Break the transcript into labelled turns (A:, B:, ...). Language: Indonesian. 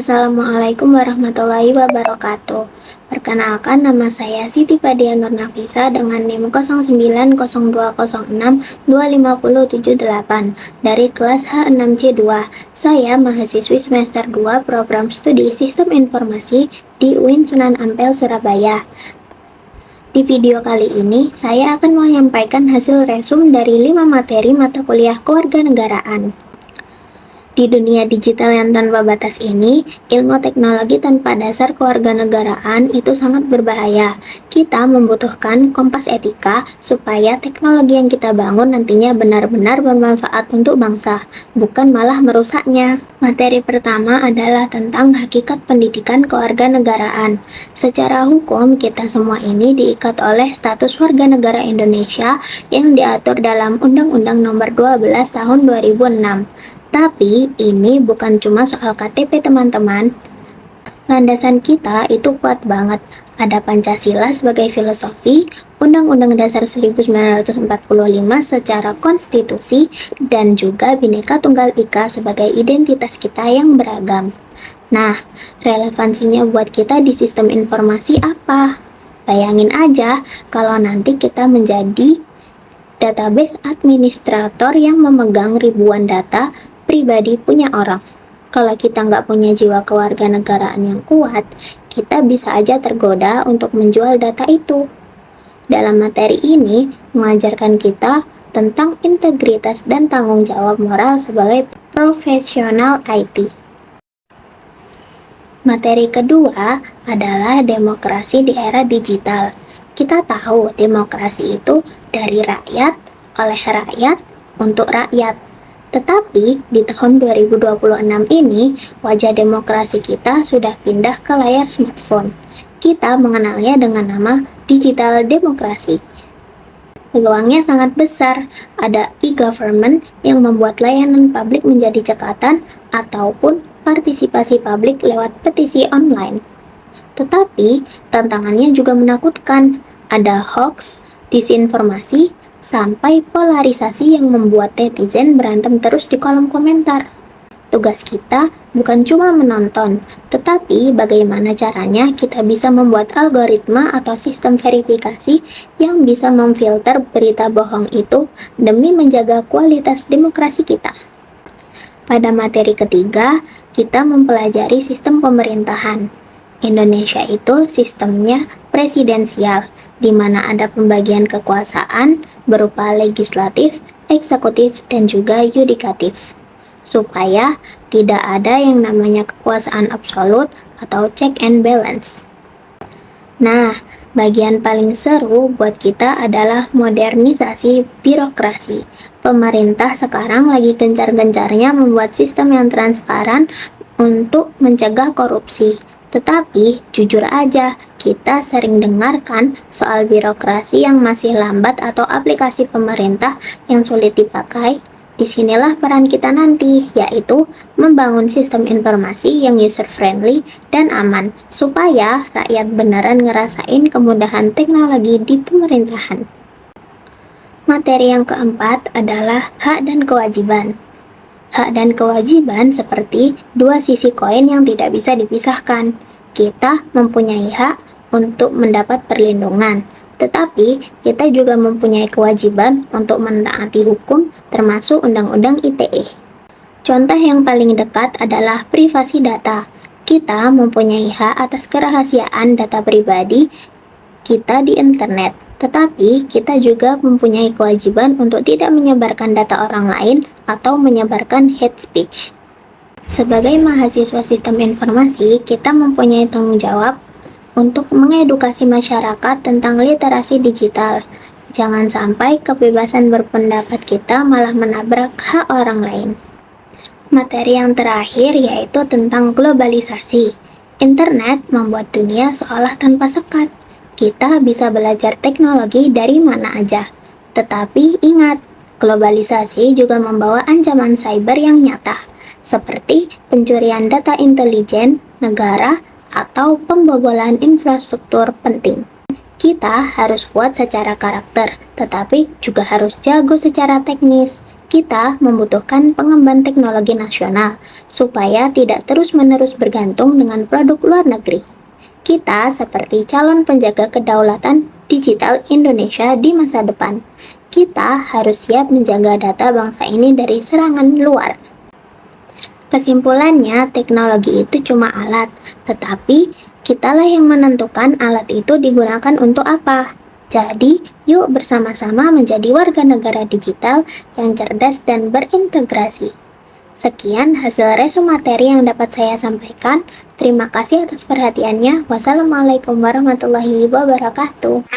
A: Assalamualaikum warahmatullahi wabarakatuh. Perkenalkan, nama saya Siti Fadia Nurnafisa dengan NIM 0902062578 dari kelas H6C2. Saya mahasiswi semester 2 program studi Sistem Informasi di UIN Sunan Ampel, Surabaya. Di video kali ini, saya akan menyampaikan hasil resum dari 5 materi mata kuliah kewarganegaraan. Di dunia digital yang tanpa batas ini, ilmu teknologi tanpa dasar kewarganegaraan itu sangat berbahaya. Kita membutuhkan kompas etika supaya teknologi yang kita bangun nantinya benar-benar bermanfaat untuk bangsa, bukan malah merusaknya. Materi pertama adalah tentang hakikat pendidikan kewarganegaraan. Secara hukum, kita semua ini diikat oleh status warga negara Indonesia yang diatur dalam Undang-Undang Nomor 12 Tahun 2006. Tapi ini bukan cuma soal KTP, teman-teman. Landasan kita itu kuat banget. Ada Pancasila sebagai filosofi, Undang-Undang Dasar 1945 secara konstitusi, dan juga Bhinneka Tunggal Ika sebagai identitas kita yang beragam. Nah, relevansinya buat kita di sistem informasi apa? Bayangin aja kalau nanti kita menjadi database administrator yang memegang ribuan data pribadi punya orang. Kalau kita nggak punya jiwa kewarganegaraan yang kuat, kita bisa aja tergoda untuk menjual data itu. Dalam materi ini, mengajarkan kita tentang integritas dan tanggung jawab moral sebagai profesional IT. Materi kedua adalah demokrasi di era digital. Kita tahu demokrasi itu dari rakyat, oleh rakyat, untuk rakyat. Tetapi di tahun 2026 ini, wajah demokrasi kita sudah pindah ke layar smartphone. Kita mengenalnya dengan nama digital demokrasi. Peluangnya sangat besar. Ada e-government yang membuat layanan publik menjadi cekatan ataupun partisipasi publik lewat petisi online. Tetapi tantangannya juga menakutkan. Ada hoax, disinformasi, sampai polarisasi yang membuat netizen berantem terus di kolom komentar. Tugas kita bukan cuma menonton, tetapi bagaimana caranya kita bisa membuat algoritma atau sistem verifikasi yang bisa memfilter berita bohong itu demi menjaga kualitas demokrasi kita. Pada materi ketiga, kita mempelajari sistem pemerintahan. Indonesia itu sistemnya presidensial, di mana ada pembagian kekuasaan berupa legislatif, eksekutif, dan juga yudikatif, supaya tidak ada yang namanya kekuasaan absolut atau check and balance. Nah, bagian paling seru buat kita adalah modernisasi birokrasi. Pemerintah sekarang lagi gencar-gencarnya membuat sistem yang transparan untuk mencegah korupsi. Tetapi, jujur aja, kita sering dengarkan soal birokrasi yang masih lambat atau aplikasi pemerintah yang sulit dipakai. Disinilah peran kita nanti, yaitu membangun sistem informasi yang user-friendly dan aman, supaya rakyat beneran ngerasain kemudahan teknologi di pemerintahan. Materi yang keempat adalah hak dan kewajiban. Hak dan kewajiban seperti dua sisi koin yang tidak bisa dipisahkan. Kita mempunyai hak untuk mendapat perlindungan, tetapi kita juga mempunyai kewajiban untuk menaati hukum termasuk Undang-Undang ITE. Contoh yang paling dekat adalah privasi data. Kita mempunyai hak atas kerahasiaan data pribadi kita di internet, tetapi kita juga mempunyai kewajiban untuk tidak menyebarkan data orang lain atau menyebarkan hate speech. Sebagai mahasiswa sistem informasi, kita mempunyai tanggung jawab untuk mengedukasi masyarakat tentang literasi digital. Jangan sampai kebebasan berpendapat kita malah menabrak hak orang lain. Materi yang terakhir yaitu tentang globalisasi. Internet membuat dunia seolah tanpa sekat. Kita bisa belajar teknologi dari mana aja. Tetapi ingat, globalisasi juga membawa ancaman cyber yang nyata, seperti pencurian data intelijen negara atau pembobolan infrastruktur penting. Kita harus kuat secara karakter, tetapi juga harus jago secara teknis. Kita membutuhkan pengembangan teknologi nasional supaya tidak terus-menerus bergantung dengan produk luar negeri. Kita seperti calon penjaga kedaulatan digital Indonesia di masa depan. Kita harus siap menjaga data bangsa ini dari serangan luar. Kesimpulannya, teknologi itu cuma alat, tetapi kitalah yang menentukan alat itu digunakan untuk apa. Jadi, yuk bersama-sama menjadi warga negara digital yang cerdas dan berintegrasi. Sekian hasil resume materi yang dapat saya sampaikan. Terima kasih atas perhatiannya. Wassalamualaikum warahmatullahi wabarakatuh.